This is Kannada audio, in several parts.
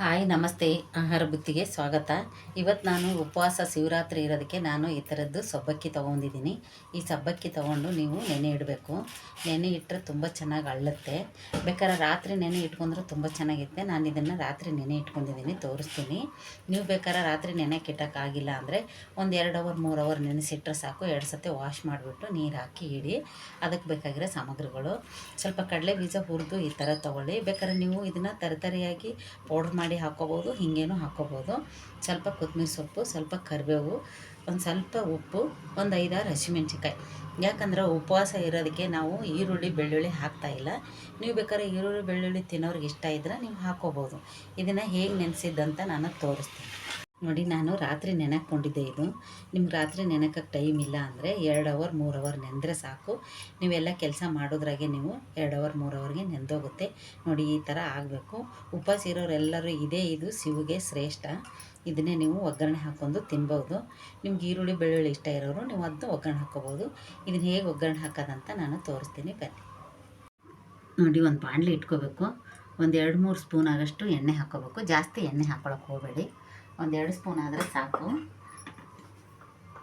ಹಾಯ್ ನಮಸ್ತೆ. ಆಹಾರ ಬುತ್ತಿಗೆ ಸ್ವಾಗತ. ಇವತ್ತು ನಾನು ಉಪವಾಸ ಶಿವರಾತ್ರಿ ಇರೋದಕ್ಕೆ ನಾನು ಈ ಥರದ್ದು ಸಬ್ಬಕ್ಕಿ ತೊಗೊಂಡಿದ್ದೀನಿ. ಈ ಸಬ್ಬಕ್ಕಿ ತೊಗೊಂಡು ನೀವು ನೆನೆ ಇಡಬೇಕು. ನೆನೆ ಇಟ್ಟರೆ ತುಂಬ ಚೆನ್ನಾಗಿ ಅಳ್ಳುತ್ತೆ. ಬೇಕಾದ್ರೆ ರಾತ್ರಿ ನೆನೆ ಇಟ್ಕೊಂಡ್ರೆ ತುಂಬ ಚೆನ್ನಾಗಿರುತ್ತೆ. ನಾನು ಇದನ್ನು ರಾತ್ರಿ ನೆನೆ ಇಟ್ಕೊಂಡಿದ್ದೀನಿ, ತೋರಿಸ್ತೀನಿ. ನೀವು ಬೇಕಾದ್ರೆ ರಾತ್ರಿ ನೆನೆಕ್ಕೆ ಇಟ್ಟೋಕ್ಕಾಗಿಲ್ಲ ಅಂದರೆ ಒಂದು 2 ಅವರ್ 3 ಅವರ್ ನೆನೆಸಿಟ್ರೆ ಸಾಕು. 2 ಸತಿ ವಾಶ್ ಮಾಡಿಬಿಟ್ಟು ನೀರು ಹಾಕಿ ಇಡಿ. ಅದಕ್ಕೆ ಬೇಕಾಗಿರೋ ಸಾಮಗ್ರಿಗಳು ಸ್ವಲ್ಪ ಕಡಲೆ ಬೀಜ ಹುರಿದು ಈ ಥರ ತೊಗೊಳ್ಳಿ. ಬೇಕಾದ್ರೆ ನೀವು ಇದನ್ನು ತರತರಿಯಾಗಿ ಪೌಡ್ರ್ ಮಾಡಿ ಹಾಕ್ಕೋಬೋದು, ಹಿಂಗೇನು ಹಾಕ್ಕೋಬೋದು. ಸ್ವಲ್ಪ ಕೊತ್ತಂಬರಿ ಸೊಪ್ಪು, ಸ್ವಲ್ಪ ಕರಿಬೇವು, ಒಂದು ಸ್ವಲ್ಪ ಉಪ್ಪು, ಒಂದು 5-6 ಹಸಿಮೆಣ್ಸಿಕಾಯಿ. ಯಾಕಂದ್ರೆ ಉಪವಾಸ ಇರೋದಕ್ಕೆ ನಾವು ಈರುಳ್ಳಿ ಬೆಳ್ಳುಳ್ಳಿ ಹಾಕ್ತಾಯಿಲ್ಲ. ನೀವು ಬೇಕಾದ್ರೆ ಈರುಳ್ಳಿ ಬೆಳ್ಳುಳ್ಳಿ ತಿನ್ನೋರಿಗೆ ಇಷ್ಟ ಇದ್ದರೆ ನೀವು ಹಾಕ್ಕೋಬೋದು. ಇದನ್ನು ಹೇಗೆ ನೆನೆಸಿದ್ದಂತ ನಾನು ತೋರಿಸ್ತೀನಿ ನೋಡಿ. ನಾನು ರಾತ್ರಿ ನೆನೆಕ್ಕೊಂಡಿದ್ದೆ. ಇದು ನಿಮ್ಗೆ ರಾತ್ರಿ ನೆನೆಯೋಕ್ಕೆ ಟೈಮ್ ಇಲ್ಲ ಅಂದರೆ 2 ಅವರ್ 3 ಅವರ್ ನೆಂದರೆ ಸಾಕು. ನೀವೆಲ್ಲ ಕೆಲಸ ಮಾಡೋದ್ರಾಗೆ ನೀವು 2 ಅವರ್ 3 ಅವರ್ಗೆ ನೆಂದೋಗುತ್ತೆ ನೋಡಿ. ಈ ಥರ ಆಗಬೇಕು. ಉಪವಾಸ ಇರೋರೆಲ್ಲರೂ ಇದು ಶಿವಗೆ ಶ್ರೇಷ್ಠ. ಇದನ್ನೇ ನೀವು ಒಗ್ಗರಣೆ ಹಾಕ್ಕೊಂಡು ತಿನ್ಬೋದು. ನಿಮ್ಗೆ ಈರುಳ್ಳಿ ಬೆಳ್ಳುಳ್ಳಿ ಇಷ್ಟ ಇರೋರು ನೀವು ಅದನ್ನ ಒಗ್ಗರಣೆ ಹಾಕ್ಕೋಬೋದು. ಇದನ್ನು ಹೇಗೆ ಒಗ್ಗರಣೆ ಹಾಕೋದಂತ ನಾನು ತೋರಿಸ್ತೀನಿ, ಬನ್ನಿ ನೋಡಿ. ಒಂದು ಬಾಣಲೆ ಇಟ್ಕೋಬೇಕು. ಒಂದು 2-3 ಸ್ಪೂನ್ ಆಗೋಷ್ಟು ಎಣ್ಣೆ ಹಾಕ್ಕೋಬೇಕು. ಜಾಸ್ತಿ ಎಣ್ಣೆ ಹಾಕ್ಕೊಳಕ್ಕೆ ಹೋಗಬೇಡಿ, ಒಂದು 2 ಸ್ಪೂನ್ ಆದರೆ ಸಾಕು.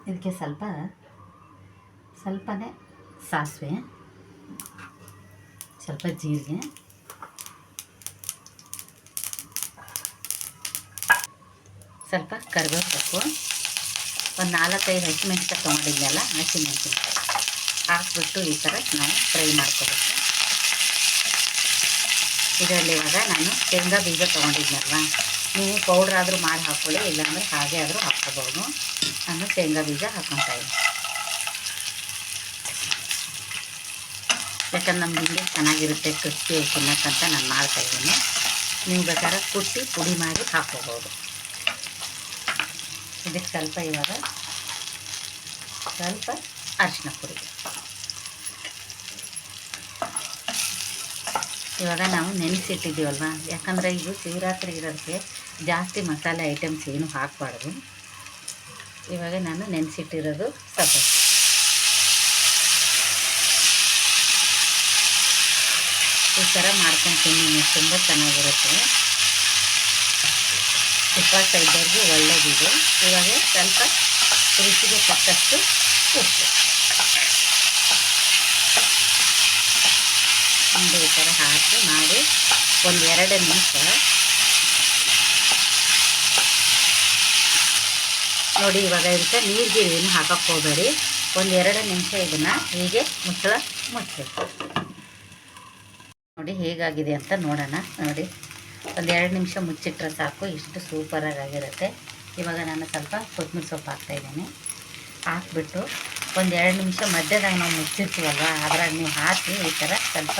ಇದಕ್ಕೆ ಸ್ವಲ್ಪನೇ ಸಾಸಿವೆ, ಸ್ವಲ್ಪ ಜೀರಿಗೆ, ಸ್ವಲ್ಪ ಕರಿಬೇವು ಸೊಪ್ಪು, ಒಂದು 4-5 ಹಸಿಮೆಣ್ಸಿನ್ಕಾಯಿ ತೊಗೊಂಡಿದ್ನಲ್ಲ, ಹಸಿಮೆಣ್ಸಿನ್ಕಾಯಿ ಹಾಕ್ಬಿಟ್ಟು ಈ ಥರ ನಾವು ಫ್ರೈ ಮಾಡ್ಕೋಬೇಕು. ಇದರಲ್ಲಿ ಇವಾಗ ನಾನು ಶೇಂಗಾ ಬೀಜ ತೊಗೊಂಡಿದ್ನಲ್ವ, ನೀವು ಪೌಡ್ರ್ ಆದರೂ ಮಾಡಿ ಹಾಕ್ಕೊಳ್ಳಿ, ಇಲ್ಲಾಂದರೆ ಹಾಗೆ ಆದರೂ ಹಾಕ್ಕೋಬೋದು. ನಾನು ಶೇಂಗಾ ಬೀಜ ಹಾಕ್ಕೊತಾ ಇದ್ದೀನಿ. ಯಾಕಂದ್ರೆ ನಮ್ಮ ಹಿಂದೆ ಚೆನ್ನಾಗಿರುತ್ತೆ ಕ್ರಿಸ್ಪಿ ತಿನ್ನೋಕ್ಕಂತ ನಾನು ಮಾಡ್ತಾಯಿದ್ದೀನಿ. ನೀವು ಬೇಕಾದ್ರೆ ಕುಟ್ಟಿ ಪುಡಿ ಮಾಡಿ ಹಾಕ್ಕೋಬೋದು. ಇದಕ್ಕೆ ಸ್ವಲ್ಪ ಇವಾಗ ಸ್ವಲ್ಪ ಅರಿಶಿನ ಪುಡಿ. ಇವಾಗ ನಾವು ನೆನೆಸಿಟ್ಟಿದ್ದೀವಲ್ವ, ಯಾಕಂದರೆ ಇದು ಶಿವರಾತ್ರಿ ಇರೋದಕ್ಕೆ ಜಾಸ್ತಿ ಮಸಾಲೆ ಐಟಮ್ಸ್ ಏನು ಹಾಕಬಾರ್ದು. ಇವಾಗ ನಾನು ನೆನೆಸಿಟ್ಟಿರೋದು ಸಬ್ಬಕ್ಕಿ. ಈ ಥರ ಮಾಡ್ಕೊಂಡು ತಿನ್ನಿ, ತುಂಬ ಚೆನ್ನಾಗಿರುತ್ತೆ. ಉಪವಾಸ ಇದ್ದವ್ರಿಗೆ ಒಳ್ಳೆಯದಿದೆ. ಇವಾಗ ಸ್ವಲ್ಪ ರುಚಿಗೆ ತಕ್ಕಷ್ಟು ಉಪ್ಪು ಒಂದು ಈ ಥರ ಹಾಕಿ ಮಾಡಿ ಒಂದು 2 ನಿಮಿಷ ನೋಡಿ. ಇವಾಗ ಇದಕ್ಕೆ ನೀರಿಗೆ ಏನು ಹಾಕಕ್ಕೆ ಹೋಗಬೇಡಿ. ಒಂದು 2 ನಿಮಿಷ ಇದನ್ನು ಹೀಗೆ ಮುಚ್ಚಳ ಮುಚ್ಚಬೇಕು ನೋಡಿ. ಹೇಗಾಗಿದೆ ಅಂತ ನೋಡೋಣ. ನೋಡಿ, ಒಂದು 2 ನಿಮಿಷ ಮುಚ್ಚಿಟ್ರೆ ಸಾಕು, ಇಷ್ಟು ಸೂಪರಾಗಿರುತ್ತೆ. ಇವಾಗ ನಾನು ಸ್ವಲ್ಪ ಕೊತ್ತಂಬರಿ ಸೊಪ್ಪು ಹಾಕ್ತಾಯಿದ್ದೀನಿ. ಹಾಕ್ಬಿಟ್ಟು ಒಂದು 2 ನಿಮಿಷ ಮಧ್ಯದಾಗ ನಾವು ಮುಚ್ಚಿರ್ತೀವಲ್ವ, ಅದ್ರಾಗ ನೀವು ಹಾಕಿ ಈ ಥರ ಸ್ವಲ್ಪ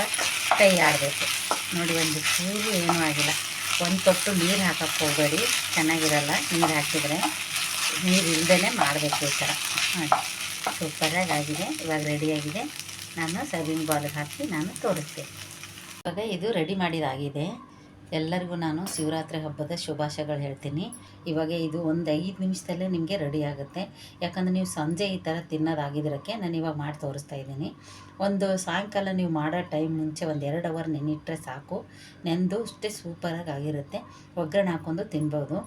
ಕೈ ಆಡಬೇಕು ನೋಡಿ. ಒಂದು ಚೂರು ಏನೂ ಆಗಿಲ್ಲ. ಒಂದು ತೊಟ್ಟು ನೀರು ಹಾಕಕ್ಕೆ ಹೋಗಬೇಡಿ, ಚೆನ್ನಾಗಿರಲ್ಲ. ನೀರು ಹಾಕಿದರೆ ನೀರು ಇಲ್ಲದೇ ಮಾಡಬೇಕು ಈ ಥರ ನೋಡಿ. ಸೂಪರಾಗಿದೆ. ಇವಾಗ ರೆಡಿಯಾಗಿದೆ. ನಾನು ಸರ್ವಿಂಗ್ ಬೌಲ್ಗೆ ಹಾಕಿ ನಾನು ತೋರಿಸ್ತೀನಿ. ಇವಾಗ ಇದು ರೆಡಿ ಮಾಡಿದಾಗಿದೆ. ಎಲ್ಲರಿಗೂ ನಾನು ಶಿವರಾತ್ರಿ ಹಬ್ಬದ ಶುಭಾಶಯಗಳು ಹೇಳ್ತೀನಿ. ಇವಾಗ ಇದು ಒಂದು 5 ನಿಮಿಷದಲ್ಲೇ ನಿಮಗೆ ರೆಡಿ ಆಗುತ್ತೆ. ಯಾಕಂದರೆ ನೀವು ಸಂಜೆ ಈ ಥರ ತಿನ್ನೋದಾಗಿದ್ದಕ್ಕೆ ನಾನು ಇವಾಗ ಮಾಡಿ ತೋರಿಸ್ತಾ ಇದ್ದೀನಿ. ಒಂದು ಸಾಯಂಕಾಲ ನೀವು ಮಾಡೋ ಟೈಮ್ ಮುಂಚೆ ಒಂದು 2 ಅವರ್ ನೆನಿಟ್ರೆ ಸಾಕು. ನೆಂದು ಅಷ್ಟೇ ಸೂಪರಾಗಿ ಆಗಿರುತ್ತೆ. ಒಗ್ಗರಣೆ ಹಾಕ್ಕೊಂಡು ತಿನ್ಬೋದು.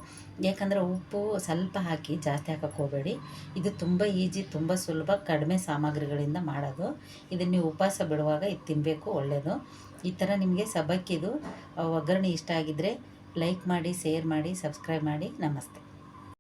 ಯಾಕಂದರೆ ಉಪ್ಪು ಸ್ವಲ್ಪ ಹಾಕಿ, ಜಾಸ್ತಿ ಹಾಕಕ್ಕೆ ಹೋಗಬೇಡಿ. ಇದು ತುಂಬ ಈಜಿ, ತುಂಬ ಸುಲಭ, ಕಡಿಮೆ ಸಾಮಗ್ರಿಗಳಿಂದ ಮಾಡೋದು. ಇದನ್ನು ನೀವು ಉಪವಾಸ ಬಿಡುವಾಗ ಇದು ತಿನ್ನಬೇಕು, ಒಳ್ಳೆಯದು. ಈ ಥರ ನಿಮಗೆ ಸಬ್ಬಕ್ಕಿದು ಒಗ್ಗರಣೆ ಇಷ್ಟ ಆಗಿದ್ದರೆ ಲೈಕ್ ಮಾಡಿ, ಶೇರ್ ಮಾಡಿ, ಸಬ್ಸ್ಕ್ರೈಬ್ ಮಾಡಿ. ನಮಸ್ತೆ.